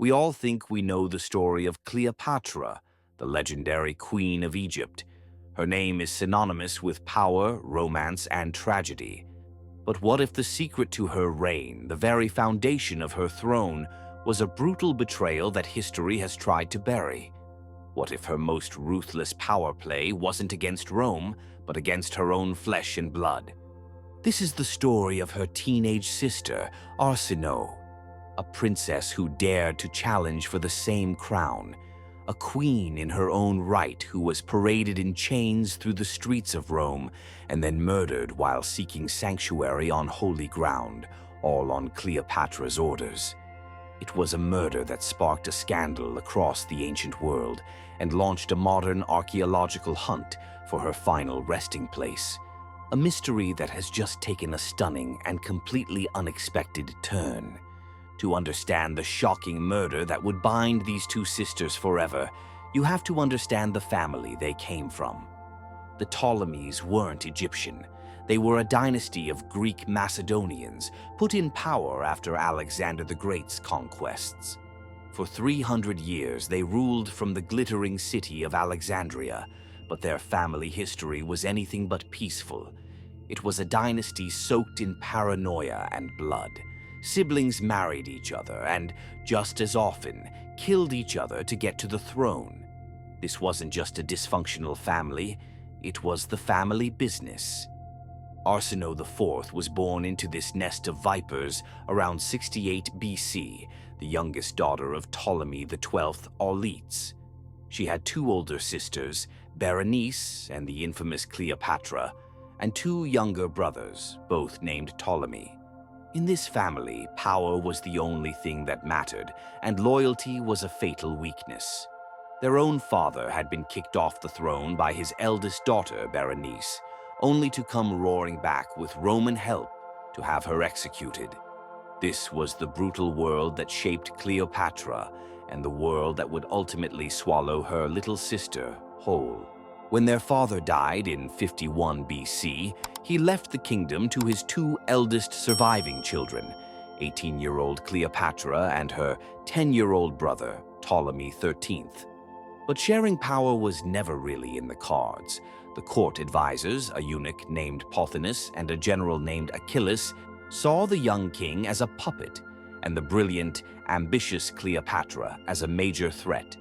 We all think we know the story of Cleopatra, the legendary queen of Egypt. Her name is synonymous with power, romance, and tragedy. But what if the secret to her reign, the very foundation of her throne, was a brutal betrayal that history has tried to bury? What if her most ruthless power play wasn't against Rome, but against her own flesh and blood? This is the story of her teenage sister, Arsinoe, a princess who dared to challenge for the same crown, a queen in her own right who was paraded in chains through the streets of Rome and then murdered while seeking sanctuary on holy ground, all on Cleopatra's orders. It was a murder that sparked a scandal across the ancient world and launched a modern archaeological hunt for her final resting place, a mystery that has just taken a stunning and completely unexpected turn. To understand the shocking murder that would bind these two sisters forever, you have to understand the family they came from. The Ptolemies weren't Egyptian. They were a dynasty of Greek Macedonians put in power after Alexander the Great's conquests. For 300 years, they ruled from the glittering city of Alexandria, but their family history was anything but peaceful. It was a dynasty soaked in paranoia and blood. Siblings married each other and, just as often, killed each other to get to the throne. This wasn't just a dysfunctional family, it was the family business. Arsinoe IV was born into this nest of vipers around 68 BC, the youngest daughter of Ptolemy XII Auletes. She had two older sisters, Berenice and the infamous Cleopatra, and two younger brothers, both named Ptolemy. In this family, power was the only thing that mattered, and loyalty was a fatal weakness. Their own father had been kicked off the throne by his eldest daughter, Berenice, only to come roaring back with Roman help to have her executed. This was the brutal world that shaped Cleopatra, and the world that would ultimately swallow her little sister whole. When their father died in 51 BC, he left the kingdom to his two eldest surviving children, 18-year-old Cleopatra and her 10-year-old brother, Ptolemy XIII. But sharing power was never really in the cards. The court advisors, a eunuch named Pothinus and a general named Achilles, saw the young king as a puppet and the brilliant, ambitious Cleopatra as a major threat.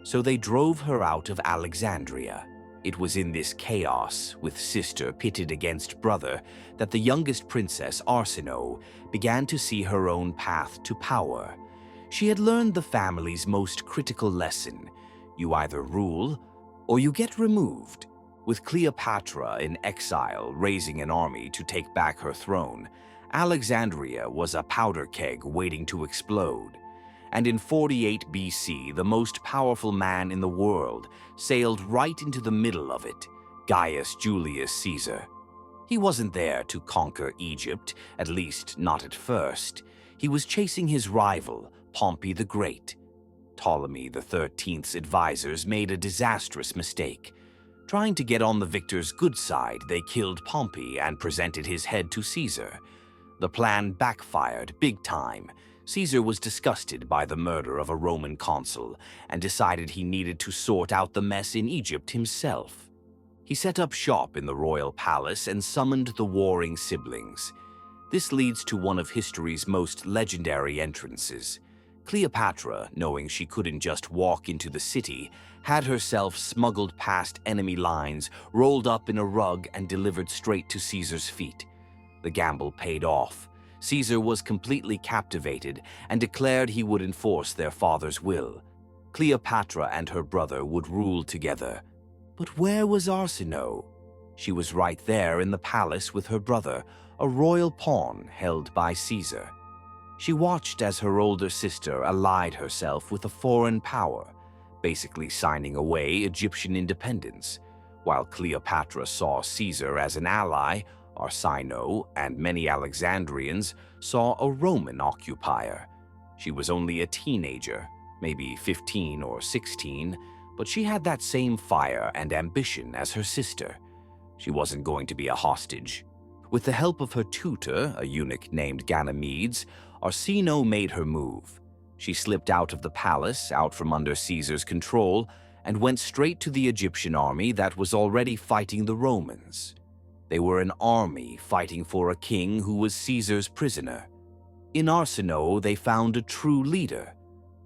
So they drove her out of Alexandria. It was in this chaos, with sister pitted against brother, that the youngest princess, Arsinoe, began to see her own path to power. She had learned the family's most critical lesson: you either rule or you get removed. With Cleopatra in exile raising an army to take back her throne, Alexandria was a powder keg waiting to explode. And in 48 BC, the most powerful man in the world sailed right into the middle of it, Gaius Julius Caesar. He wasn't there to conquer Egypt, at least not at first. He was chasing his rival, Pompey the Great. Ptolemy XIII's advisors made a disastrous mistake. Trying to get on the victor's good side, they killed Pompey and presented his head to Caesar. The plan backfired big time. Caesar was disgusted by the murder of a Roman consul and decided he needed to sort out the mess in Egypt himself. He set up shop in the royal palace and summoned the warring siblings. This leads to one of history's most legendary entrances. Cleopatra, knowing she couldn't just walk into the city, had herself smuggled past enemy lines, rolled up in a rug, and delivered straight to Caesar's feet. The gamble paid off. Caesar was completely captivated and declared he would enforce their father's will. Cleopatra and her brother would rule together. But where was Arsinoe? She was right there in the palace with her brother, a royal pawn held by Caesar. She watched as her older sister allied herself with a foreign power, basically signing away Egyptian independence. While Cleopatra saw Caesar as an ally, Arsinoe and many Alexandrians saw a Roman occupier. She was only a teenager, maybe 15 or 16, but she had that same fire and ambition as her sister. She wasn't going to be a hostage. With the help of her tutor, a eunuch named Ganymedes, Arsinoe made her move. She slipped out of the palace, out from under Caesar's control, and went straight to the Egyptian army that was already fighting the Romans. They were an army fighting for a king who was Caesar's prisoner. In Arsinoe, they found a true leader.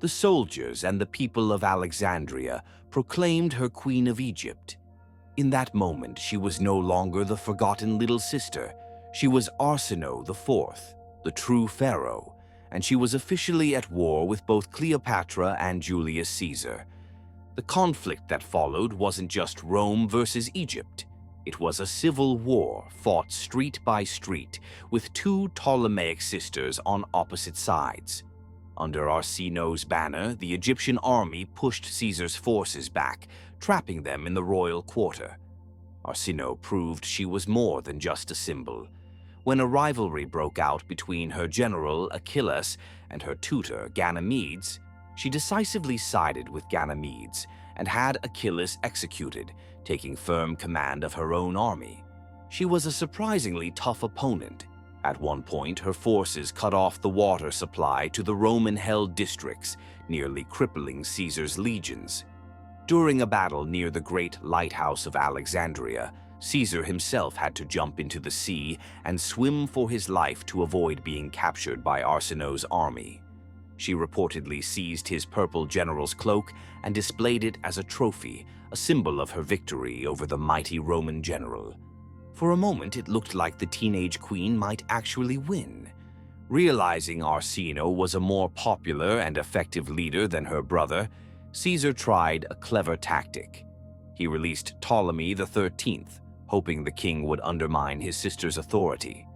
The soldiers and the people of Alexandria proclaimed her Queen of Egypt. In that moment, she was no longer the forgotten little sister. She was Arsinoe IV, the true Pharaoh, and she was officially at war with both Cleopatra and Julius Caesar. The conflict that followed wasn't just Rome versus Egypt. It was a civil war fought street by street, with two Ptolemaic sisters on opposite sides. Under Arsinoe's banner, the Egyptian army pushed Caesar's forces back, trapping them in the royal quarter. Arsinoe proved she was more than just a symbol. When a rivalry broke out between her general, Achilles, and her tutor, Ganymedes, she decisively sided with Ganymedes and had Achilles executed, taking firm command of her own army. She was a surprisingly tough opponent. At one point, her forces cut off the water supply to the Roman-held districts, nearly crippling Caesar's legions. During a battle near the great lighthouse of Alexandria, Caesar himself had to jump into the sea and swim for his life to avoid being captured by Arsinoe's army. She reportedly seized his purple general's cloak and displayed it as a trophy, a symbol of her victory over the mighty Roman general. For a moment, it looked like the teenage queen might actually win. Realizing Arsinoe was a more popular and effective leader than her brother, Caesar tried a clever tactic. He released Ptolemy XIII, hoping the king would undermine his sister's authority.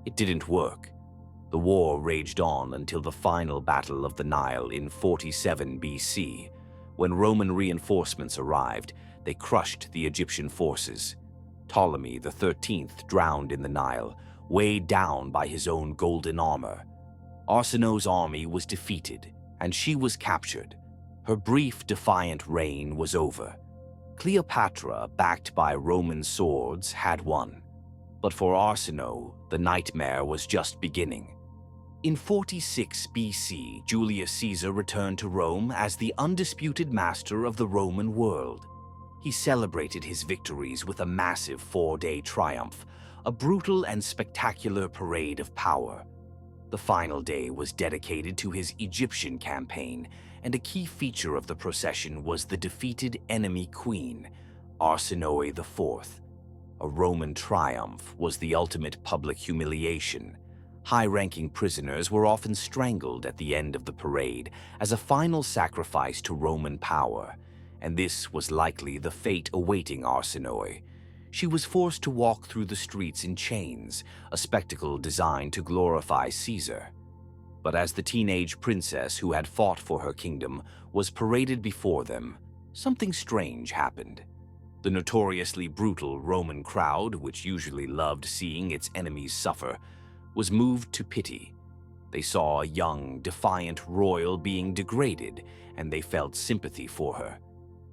It didn't work. The war raged on until the final Battle of the Nile in 47 BC. When Roman reinforcements arrived, they crushed the Egyptian forces. Ptolemy XIII drowned in the Nile, weighed down by his own golden armor. Arsinoe's army was defeated, and she was captured. Her brief, defiant reign was over. Cleopatra, backed by Roman swords, had won. But for Arsinoe, the nightmare was just beginning. In 46 BC, Julius Caesar returned to Rome as the undisputed master of the Roman world. He celebrated his victories with a massive 4-day triumph, a brutal and spectacular parade of power. The final day was dedicated to his Egyptian campaign, and a key feature of the procession was the defeated enemy queen, Arsinoe IV. A Roman triumph was the ultimate public humiliation. High-ranking prisoners were often strangled at the end of the parade as a final sacrifice to Roman power, and this was likely the fate awaiting Arsinoe. She was forced to walk through the streets in chains, a spectacle designed to glorify Caesar. But as the teenage princess who had fought for her kingdom was paraded before them, something strange happened. The notoriously brutal Roman crowd, which usually loved seeing its enemies suffer, was moved to pity. They saw a young, defiant royal being degraded, and they felt sympathy for her.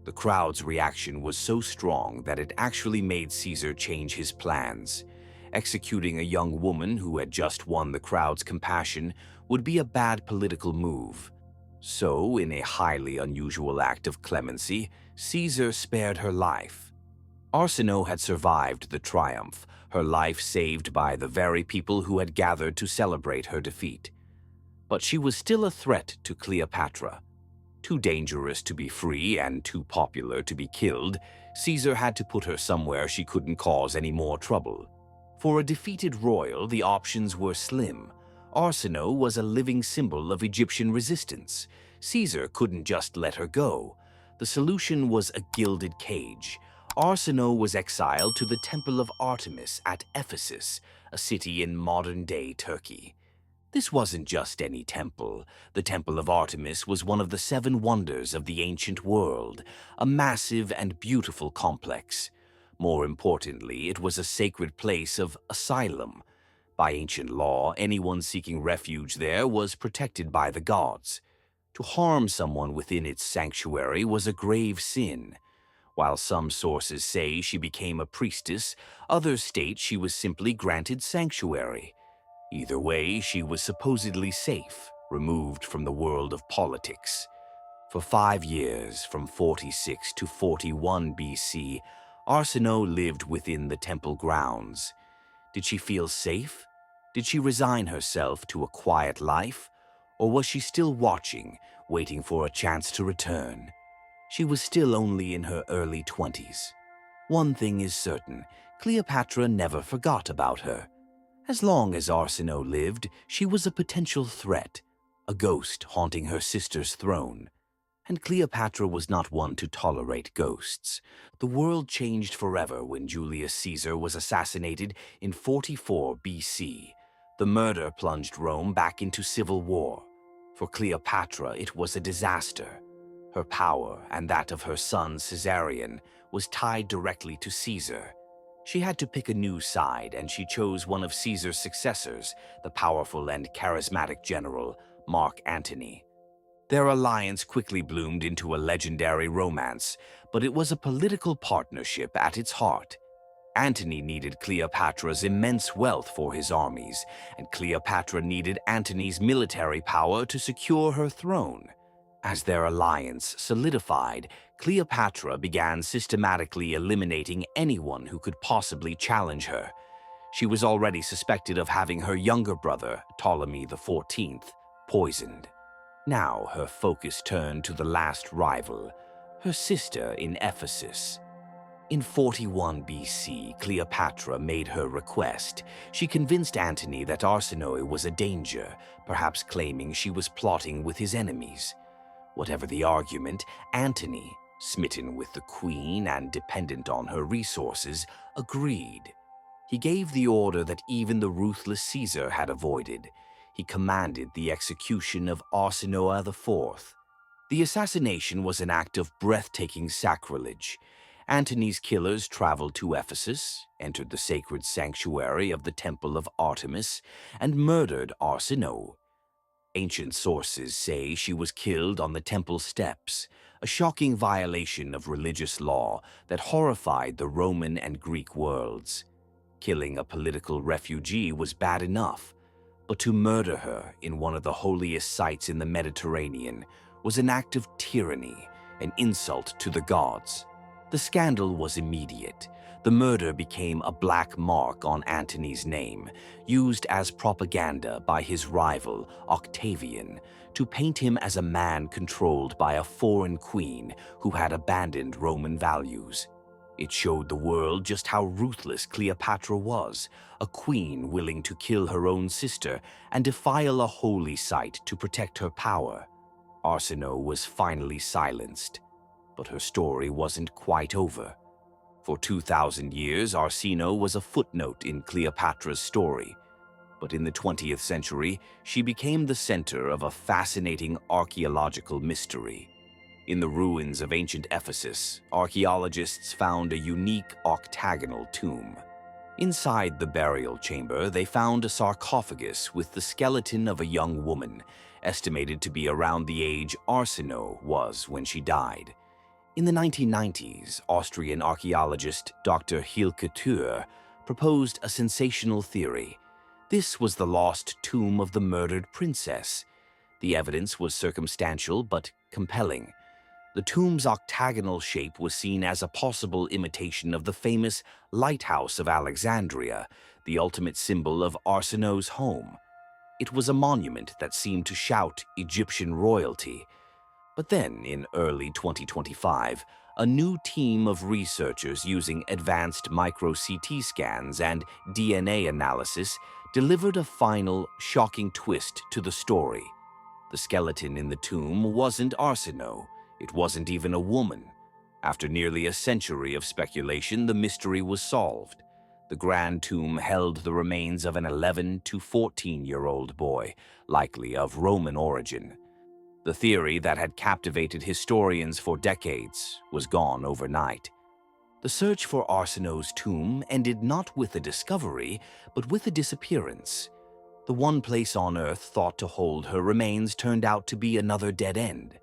The crowd's reaction was so strong that it actually made Caesar change his plans. Executing a young woman who had just won the crowd's compassion would be a bad political move. So, in a highly unusual act of clemency, Caesar spared her life. Arsinoe had survived the triumph, her life saved by the very people who had gathered to celebrate her defeat. But she was still a threat to Cleopatra. Too dangerous to be free and too popular to be killed, Caesar had to put her somewhere she couldn't cause any more trouble. For a defeated royal, the options were slim. Arsinoe was a living symbol of Egyptian resistance. Caesar couldn't just let her go. The solution was a gilded cage. Arsinoe was exiled to the Temple of Artemis at Ephesus, a city in modern-day Turkey. This wasn't just any temple. The Temple of Artemis was one of the 7 wonders of the ancient world, a massive and beautiful complex. More importantly, it was a sacred place of asylum. By ancient law, anyone seeking refuge there was protected by the gods. To harm someone within its sanctuary was a grave sin. While some sources say she became a priestess, others state she was simply granted sanctuary. Either way, she was supposedly safe. removed from the world of politics. For 5 years, from 46 to 41 BC, Arsinoe lived within the temple grounds. Did she feel safe? Did she resign herself to a quiet life? Or was she still watching, waiting for a chance to return? She was still only in her early 20s. One thing is certain, Cleopatra never forgot about her. As long as Arsinoe lived, she was a potential threat, a ghost haunting her sister's throne. And Cleopatra was not one to tolerate ghosts. The world changed forever when Julius Caesar was assassinated in 44 BC. The murder plunged Rome back into civil war. For Cleopatra, it was a disaster. Her power, and that of her son Caesarion, was tied directly to Caesar. She had to pick a new side, and she chose one of Caesar's successors, the powerful and charismatic general, Mark Antony. Their alliance quickly bloomed into a legendary romance, but it was a political partnership at its heart. Antony needed Cleopatra's immense wealth for his armies, and Cleopatra needed Antony's military power to secure her throne. As their alliance solidified, Cleopatra began systematically eliminating anyone who could possibly challenge her. She was already suspected of having her younger brother, Ptolemy XIV, poisoned. Now her focus turned to the last rival, her sister in Ephesus. In 41 BC, Cleopatra made her request. She convinced Antony that Arsinoe was a danger, perhaps claiming she was plotting with his enemies. Whatever the argument, Antony, smitten with the queen and dependent on her resources, agreed. He gave the order that even the ruthless Caesar had avoided. He commanded the execution of Arsinoe IV. The assassination was an act of breathtaking sacrilege. Antony's killers traveled to Ephesus, entered the sacred sanctuary of the Temple of Artemis, and murdered Arsinoe. Ancient sources say she was killed on the temple steps, a shocking violation of religious law that horrified the Roman and Greek worlds. Killing a political refugee was bad enough, but to murder her in one of the holiest sites in the Mediterranean was an act of tyranny, an insult to the gods. The scandal was immediate. The murder became a black mark on Antony's name, used as propaganda by his rival, Octavian, to paint him as a man controlled by a foreign queen who had abandoned Roman values. It showed the world just how ruthless Cleopatra was, a queen willing to kill her own sister and defile a holy site to protect her power. Arsinoe was finally silenced, but her story wasn't quite over. For 2,000 years, Arsinoe was a footnote in Cleopatra's story. But in the 20th century, she became the center of a fascinating archaeological mystery. In the ruins of ancient Ephesus, archaeologists found a unique octagonal tomb. Inside the burial chamber, they found a sarcophagus with the skeleton of a young woman, estimated to be around the age Arsinoe was when she died. In the 1990s, Austrian archaeologist Dr. Hilke Thür proposed a sensational theory. This was the lost tomb of the murdered princess. The evidence was circumstantial but compelling. The tomb's octagonal shape was seen as a possible imitation of the famous lighthouse of Alexandria, the ultimate symbol of Arsinoe's home. It was a monument that seemed to shout Egyptian royalty. But then, in early 2025, a new team of researchers using advanced micro-CT scans and DNA analysis delivered a final, shocking twist to the story. The skeleton in the tomb wasn't Arsinoe. It wasn't even a woman. After nearly a century of speculation, the mystery was solved. The grand tomb held the remains of an 11 to 14-year-old boy, likely of Roman origin. The theory that had captivated historians for decades was gone overnight. The search for Arsinoe's tomb ended not with a discovery, but with a disappearance. The one place on Earth thought to hold her remains turned out to be another dead end.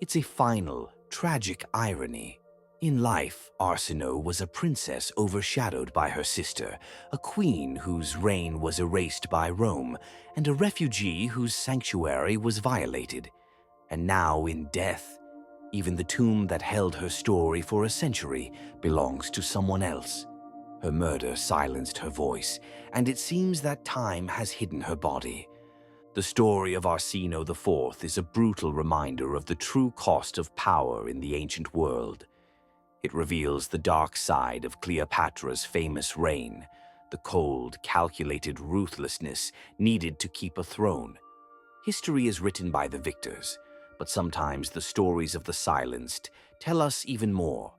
It's a final, tragic irony. In life, Arsinoe was a princess overshadowed by her sister, a queen whose reign was erased by Rome, and a refugee whose sanctuary was violated. And now in death, even the tomb that held her story for a century belongs to someone else. Her murder silenced her voice, and it seems that time has hidden her body. The story of Arsinoe IV is a brutal reminder of the true cost of power in the ancient world. It reveals the dark side of Cleopatra's famous reign, the cold, calculated ruthlessness needed to keep a throne. History is written by the victors, but sometimes the stories of the silenced tell us even more.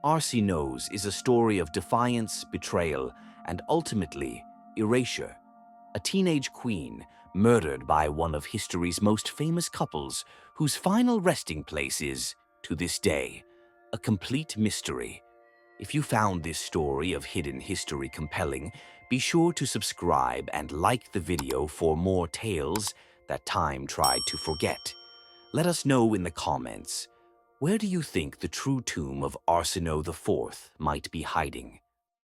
Arsinoe's is a story of defiance, betrayal, and ultimately, erasure. A teenage queen murdered by one of history's most famous couples whose final resting place is, to this day, a complete mystery. If you found this story of hidden history compelling, be sure to subscribe and like the video for more tales that time tried to forget. Let us know in the comments, where do you think the true tomb of Arsinoe IV might be hiding?